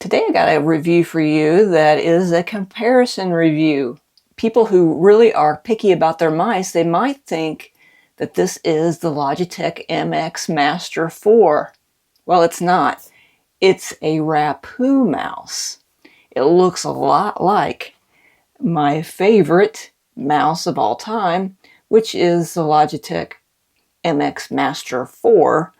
Today I got a review for you that is a comparison review. People who really are picky about their mice, they might think that this is the Logitech MX Master 4. Well, it's not. It's a Rapoo mouse. It looks a lot like my favorite mouse of all time, which is the Logitech MX Master 4,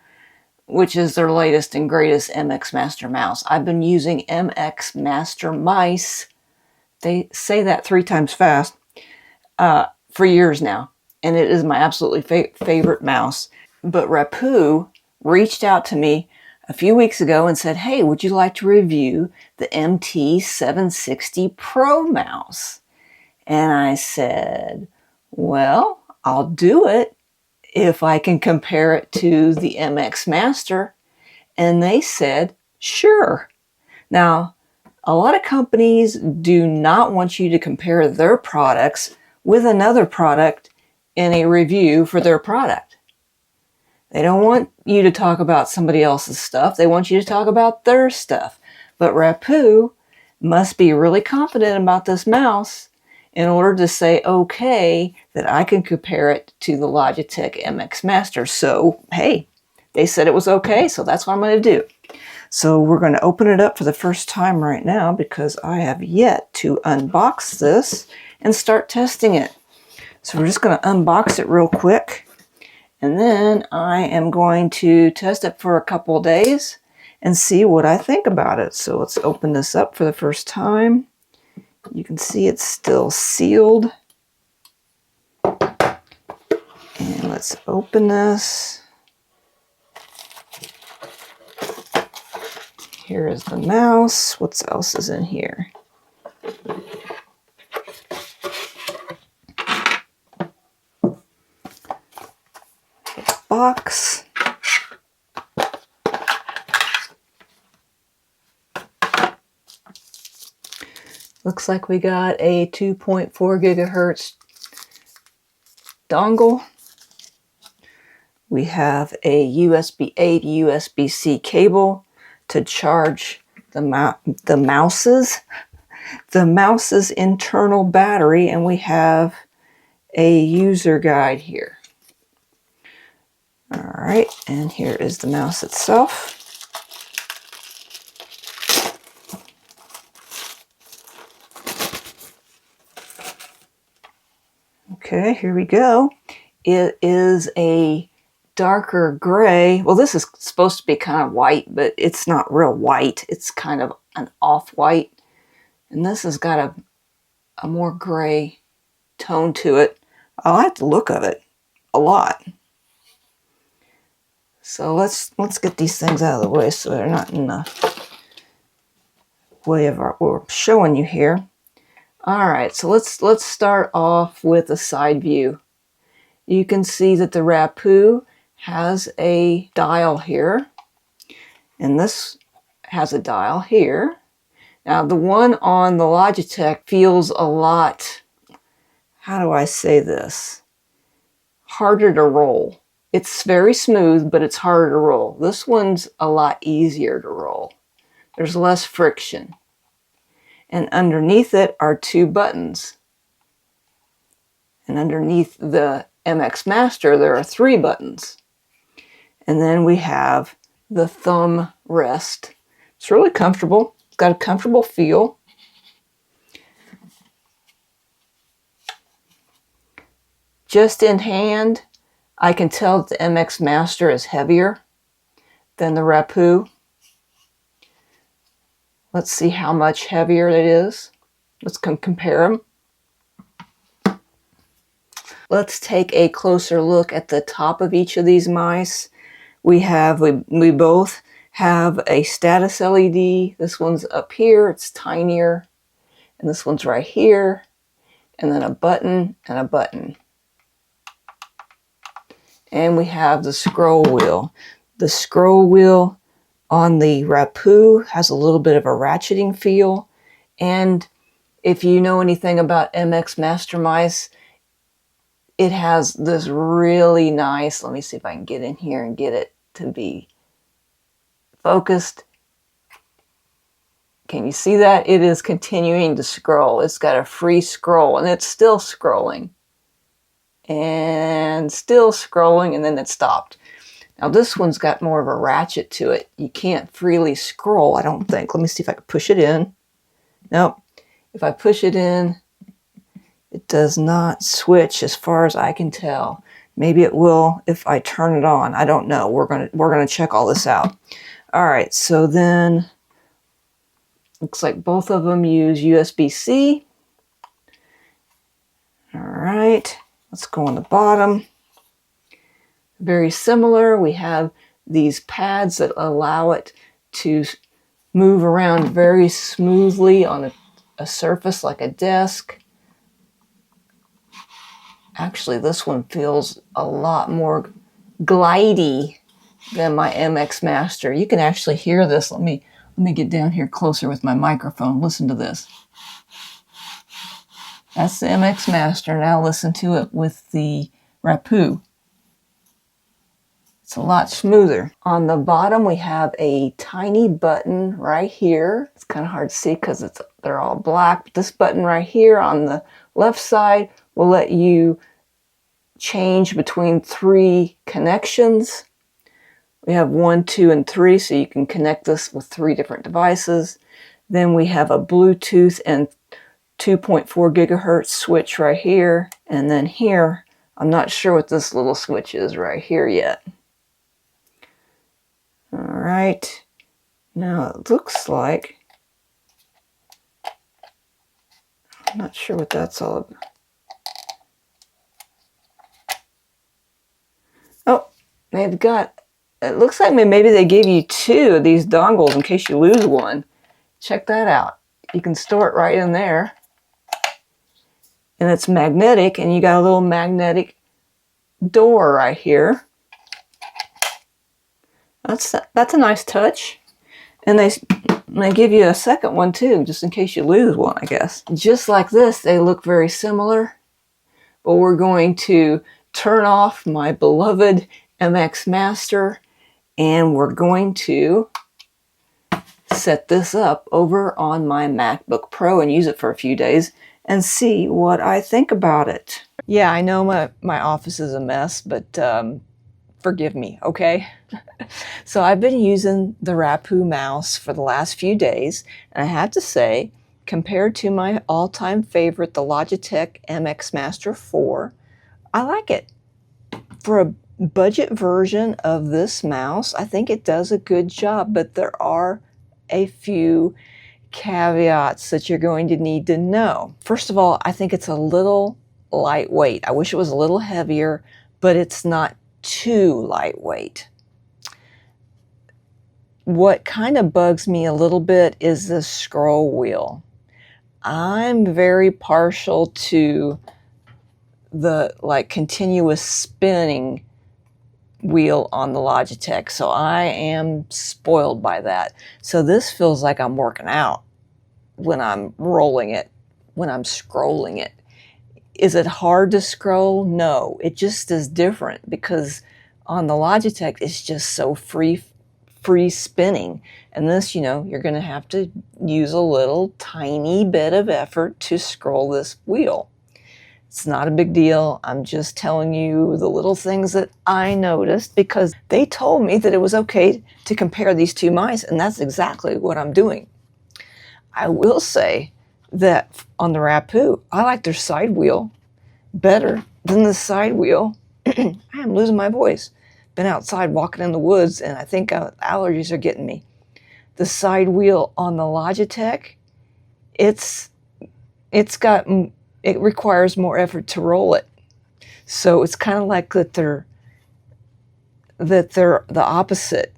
which is their latest and greatest MX Master mouse. I've been using MX Master mice, they say that 3 times fast, for years now. And it is my absolutely favorite mouse. But Rapoo reached out to me a few weeks ago and said, hey, would you like to review the MT760 Pro mouse? And I said, well, I'll do it if I can compare it to the MX Master. And they said, sure. Now, a lot of companies do not want you to compare their products with another product in a review for their product. They don't want you to talk about somebody else's stuff. They want you to talk about their stuff. But Rapoo must be really confident about this mouse in order to say, okay, that I can compare it to the Logitech MX Master. So, hey, they said it was okay, so that's what I'm going to do. So we're going to open it up for the first time right now because I have yet to unbox this and start testing it. So we're just going to unbox it real quick. And then I am going to test it for a couple of days and see what I think about it. So let's open this up for the first time. You can see it's still sealed. And let's open this. Here is the mouse. What else is in here? The box. Looks like we got a 2.4 gigahertz dongle. We have a USB A to USB-C cable to charge the mouse's internal battery, and we have a user guide here. All right, and here is the mouse itself. Okay, here we go. It is a darker gray. Well, this is supposed to be kind of white, but it's not real white. It's kind of an off-white. And this has got a more gray tone to it. I like the look of it a lot. So let's get these things out of the way so they're not in the way of what we're showing you here. All right, so let's start off with a side view. You can see that the Rapoo has a dial here, and this has a dial here. Now the one on the Logitech feels a lot, how do I say this, harder to roll. It's very smooth, but it's harder to roll. This one's a lot easier to roll. There's less friction. And underneath it are 2 buttons. And underneath the MX Master, there are 3 buttons. And then we have the thumb rest. It's really comfortable. It's got a comfortable feel. Just in hand, I can tell that the MX Master is heavier than the Rapoo. Let's see how much heavier it is. Let's compare them. Let's take a closer look at the top of each of these mice. We both have a status LED. This one's up here, it's tinier. And this one's right here. And then a button and a button. And we have the scroll wheel. The scroll wheel on the Rapoo has a little bit of a ratcheting feel. And if you know anything about MX Master mice, it has this really nice, let me see if I can get in here and get it to be focused. Can you see that? It is continuing to scroll. It's got a free scroll and it's still scrolling. And still scrolling, and then it stopped. Now this one's got more of a ratchet to it. You can't freely scroll, I don't think. Let me see if I can push it in. Nope. If I push it in, it does not switch as far as I can tell. Maybe it will if I turn it on. I don't know. We're gonna check all this out. All right, so then looks like both of them use USB-C. All right, let's go on the bottom. Very similar. We have these pads that allow it to move around very smoothly on a surface like a desk. Actually, this one feels a lot more glidey than my MX Master. You can actually hear this. Let me get down here closer with my microphone. Listen to this. That's the MX Master. Now listen to it with the Rapoo. It's a lot smoother. On the bottom, we have a tiny button right here. It's kind of hard to see because they're all black. But this button right here on the left side will let you change between 3 connections. We have 1, 2, and 3, so you can connect this with 3 different devices. Then we have a Bluetooth and 2.4 gigahertz switch right here. And then here, I'm not sure what this little switch is right here yet. All right, now it looks like, I'm not sure what that's all about. Oh, they've got, it looks like maybe they gave you 2 of these dongles in case you lose one. Check that out. You can store it right in there. And it's magnetic, and you got a little magnetic door right here. That's a nice touch. And they give you a second one too, just in case you lose one, I guess. Just like this, they look very similar. But we're going to turn off my beloved MX Master, and we're going to set this up over on my MacBook Pro and use it for a few days and see what I think about it. Yeah, I know my office is a mess, but forgive me, okay? So I've been using the Rapoo mouse for the last few days, and I have to say, compared to my all-time favorite, the Logitech MX Master 4, I like it. For a budget version of this mouse, I think it does a good job, but there are a few caveats that you're going to need to know. First of all, I think it's a little lightweight. I wish it was a little heavier, but it's not too lightweight. What kind of bugs me a little bit is the scroll wheel. I'm very partial to the continuous spinning wheel on the Logitech, so I am spoiled by that. So this feels like I'm working out when I'm rolling it, when I'm scrolling it. Is it hard to scroll? No, it just is different because on the Logitech it's just so free spinning, and this, you're going to have to use a little tiny bit of effort to scroll this wheel. It's not a big deal. I'm just telling you the little things that I noticed because they told me that it was okay to compare these 2 mice, and that's exactly what I'm doing. I will say that on the Rapoo, I like their side wheel better than the side wheel. I am losing my voice. Been outside walking in the woods, and I think allergies are getting me. The side wheel on the Logitech, it requires more effort to roll it. So it's kind of like that they're the opposite,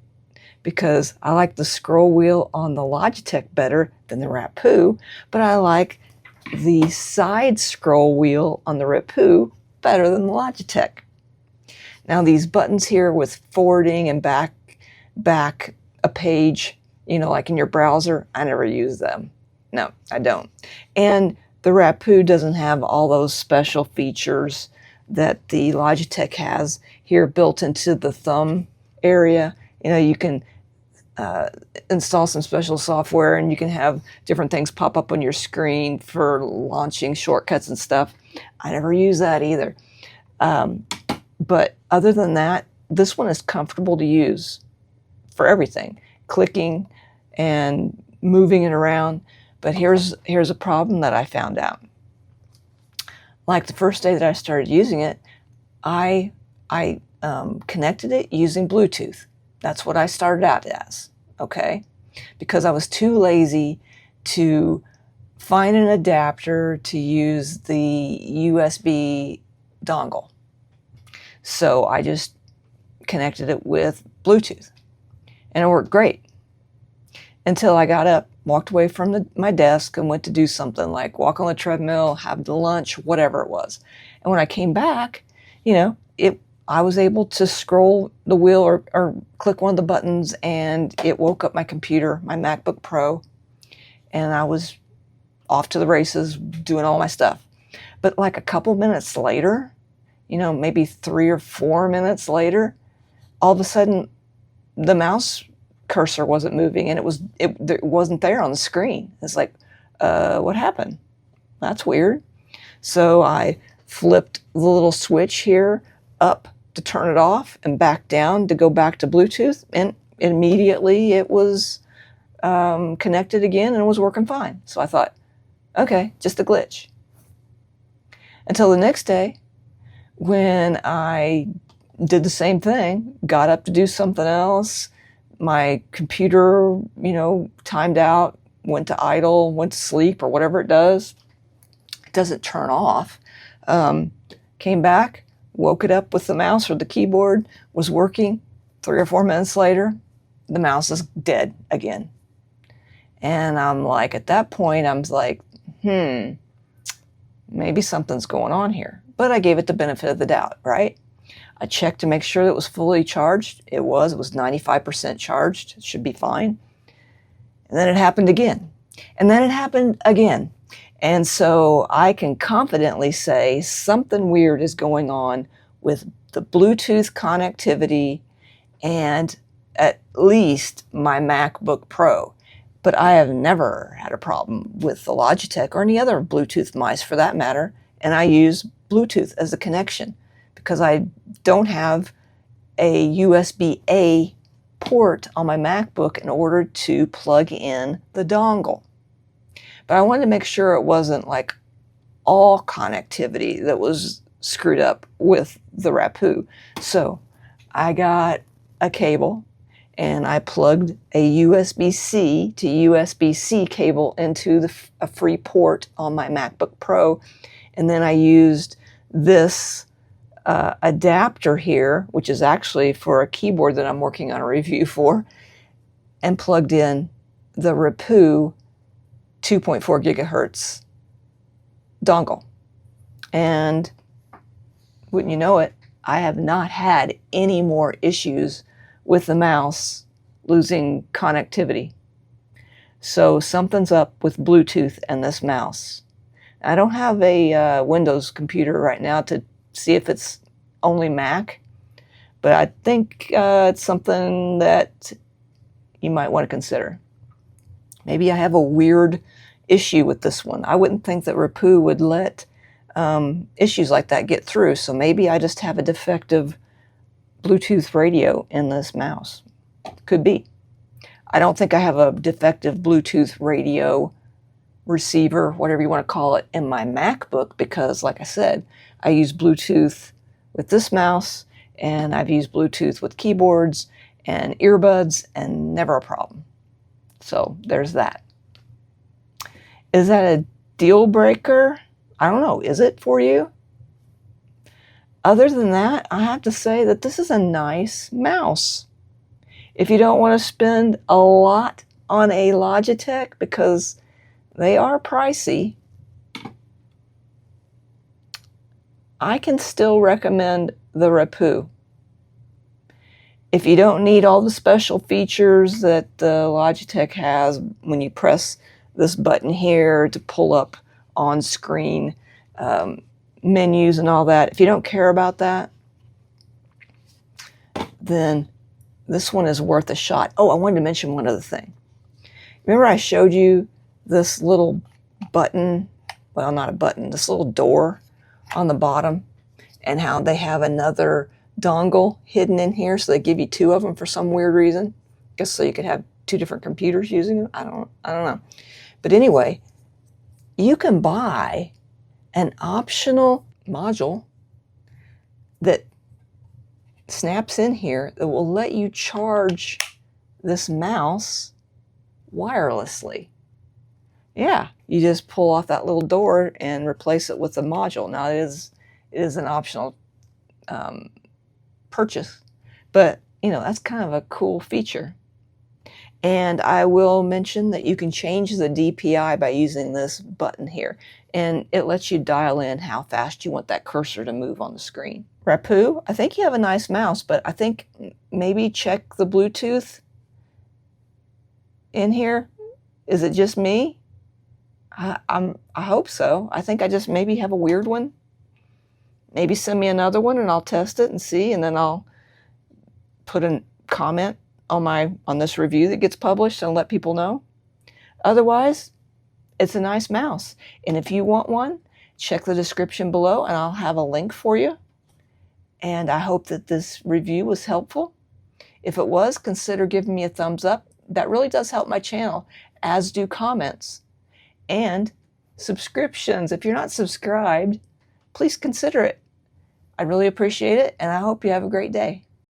because I like the scroll wheel on the Logitech better than the Rapoo, but I like the side scroll wheel on the Rapoo better than the Logitech. Now these buttons here with forwarding and back a page, like in your browser, I never use them. No, I don't. And the Rapoo doesn't have all those special features that the Logitech has here built into the thumb area. You can install some special software and you can have different things pop up on your screen for launching shortcuts and stuff. I never use that either. But other than that, this one is comfortable to use for everything, clicking and moving it around. But here's a problem that I found out. Like the first day that I started using it, I connected it using Bluetooth. That's what I started out as, okay? Because I was too lazy to find an adapter to use the USB dongle. So I just connected it with Bluetooth, and it worked great. Until I got up, walked away from my desk and went to do something like walk on the treadmill, have the lunch, whatever it was. And when I came back, I was able to scroll the wheel or click one of the buttons, and it woke up my computer, my MacBook Pro, and I was off to the races doing all my stuff. But like a couple minutes later, maybe 3 or 4 minutes later, all of a sudden the mouse cursor wasn't moving, and it wasn't there on the screen. It's like, what happened? That's weird. So I flipped the little switch here up to turn it off and back down to go back to Bluetooth, and immediately it was connected again and was working fine. So I thought, okay, just a glitch. Until the next day when I did the same thing, got up to do something else. My computer, timed out, went to idle, went to sleep, or whatever it does. It doesn't turn off. Came back, woke it up with the mouse or the keyboard, was working. 3 or 4 minutes later, the mouse is dead again. And I'm like, at that point, I'm like, maybe something's going on here. But I gave it the benefit of the doubt, right? I checked to make sure it was fully charged. It was 95% charged. It should be fine. And then it happened again. And then it happened again. And so I can confidently say something weird is going on with the Bluetooth connectivity and at least my MacBook Pro. But I have never had a problem with the Logitech or any other Bluetooth mice for that matter. And I use Bluetooth as a connection because I don't have a USB-A port on my MacBook in order to plug in the dongle. But I wanted to make sure it wasn't like all connectivity that was screwed up with the Rapoo. So I got a cable and I plugged a USB-C to USB-C cable into a free port on my MacBook Pro. And then I used this adapter here, which is actually for a keyboard that I'm working on a review for, and plugged in the Rapoo 2.4 gigahertz dongle. And wouldn't you know it, I have not had any more issues with the mouse losing connectivity. So something's up with Bluetooth and this mouse. I don't have a Windows computer right now to see if it's only Mac, but I think it's something that you might want to consider. Maybe I have a weird issue with this one. I wouldn't think that Rapoo would let issues like that get through, so maybe I just have a defective Bluetooth radio in this mouse. Could be. I don't think I have a defective Bluetooth radio receiver, whatever you want to call it, in my MacBook because, like I said, I use Bluetooth with this mouse, and I've used Bluetooth with keyboards and earbuds, and never a problem. So there's that. Is that a deal breaker? I don't know. Is it for you? Other than that, I have to say that this is a nice mouse. If you don't want to spend a lot on a Logitech because they are pricey, I can still recommend the Rapoo. If you don't need all the special features that the Logitech has when you press this button here to pull up on-screen menus and all that, if you don't care about that, then this one is worth a shot. Oh, I wanted to mention one other thing. Remember I showed you this little button, well, not a button, this little door on the bottom, and how they have another dongle hidden in here, so they give you two of them for some weird reason. I guess so you could have two different computers using them. I don't know. But anyway, you can buy an optional module that snaps in here that will let you charge this mouse wirelessly. Yeah, you just pull off that little door and replace it with a module. Now it is an optional purchase, but you know, that's kind of a cool feature. And I will mention that you can change the DPI by using this button here, and it lets you dial in how fast you want that cursor to move on the screen. Rapoo, I think you have a nice mouse, but I think maybe check the Bluetooth in here. Is it just me? I hope so. I think I just maybe have a weird one. Maybe send me another one and I'll test it and see, and then I'll put a comment on this review that gets published and let people know. Otherwise, it's a nice mouse. And if you want one, check the description below and I'll have a link for you. And I hope that this review was helpful. If it was, consider giving me a thumbs up. That really does help my channel, as do comments. And subscriptions. If you're not subscribed, please consider it. I really appreciate it, and I hope you have a great day.